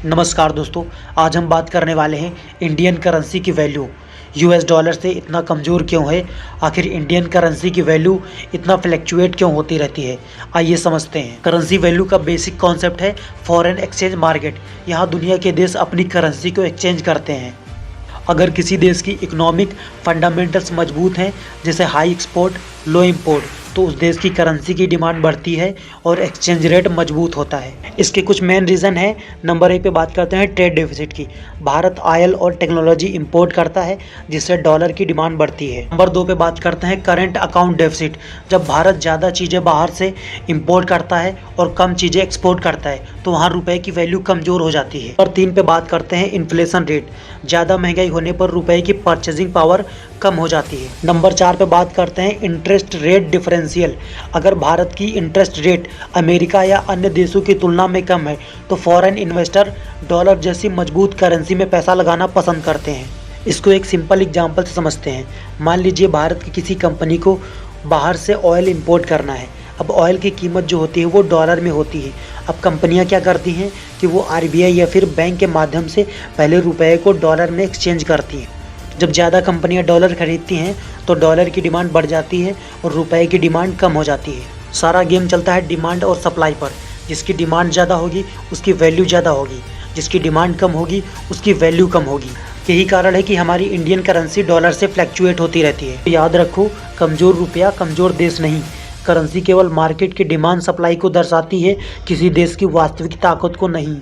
नमस्कार दोस्तों, आज हम बात करने वाले हैं इंडियन करेंसी की वैल्यू यूएस डॉलर से इतना कमज़ोर क्यों है। आखिर इंडियन करेंसी की वैल्यू इतना फ्लैक्चुएट क्यों होती रहती है, आइए समझते हैं। करेंसी वैल्यू का बेसिक कॉन्सेप्ट है फॉरेन एक्सचेंज मार्केट। यहाँ दुनिया के देश अपनी करेंसी को एक्सचेंज करते हैं। अगर किसी देश की इकोनॉमिक फंडामेंटल्स मजबूत हैं, जैसे हाई एक्सपोर्ट लो इंपोर्ट, तो उस देश की करेंसी की डिमांड बढ़ती है और एक्सचेंज रेट मजबूत होता है। इसके कुछ मेन रीज़न है। नंबर 1 पे बात करते हैं ट्रेड डेफिसिट की। भारत ऑयल और टेक्नोलॉजी इंपोर्ट करता है, जिससे डॉलर की डिमांड बढ़ती है। नंबर 2 पे बात करते हैं करंट अकाउंट डेफिसिट। जब भारत ज़्यादा चीज़ें बाहर से इंपोर्ट करता है और कम चीज़ें एक्सपोर्ट करता है, तो वहाँ रुपए की वैल्यू कमज़ोर हो जाती है। नंबर 3 पे बात करते हैं इन्फ्लेशन रेट। ज़्यादा महंगाई होने पर रुपए की परचेजिंग पावर कम हो जाती है। नंबर 4 पे बात करते हैं इंटरेस्ट रेट डिफरेंशियल। अगर भारत की इंटरेस्ट रेट अमेरिका या अन्य देशों की तुलना में कम है, तो फॉरेन इन्वेस्टर डॉलर जैसी मजबूत करेंसी में पैसा लगाना पसंद करते हैं। इसको एक सिंपल एग्जांपल से समझते हैं। मान लीजिए भारत की किसी कंपनी को बाहर से ऑयल इंपोर्ट करना है। अब ऑयल की कीमत जो होती है वो डॉलर में होती है। अब कंपनियां क्या करती हैं कि वो आरबीआई या फिर बैंक के माध्यम से पहले रुपए को डॉलर में एक्सचेंज करती हैं। जब ज़्यादा कंपनियां डॉलर खरीदती हैं तो डॉलर की डिमांड बढ़ जाती है और रुपए की डिमांड कम हो जाती है। सारा गेम चलता है डिमांड और सप्लाई पर। जिसकी डिमांड ज़्यादा होगी उसकी वैल्यू ज़्यादा होगी, जिसकी डिमांड कम होगी उसकी वैल्यू कम होगी। यही कारण है कि हमारी इंडियन करेंसी डॉलर से फ्लैक्चुएट होती रहती है। तो याद रखो, कमज़ोर रुपया कमज़ोर देश नहीं। करेंसी केवल मार्केट की डिमांड सप्लाई को दर्शाती है, किसी देश की वास्तविक ताकत को नहीं।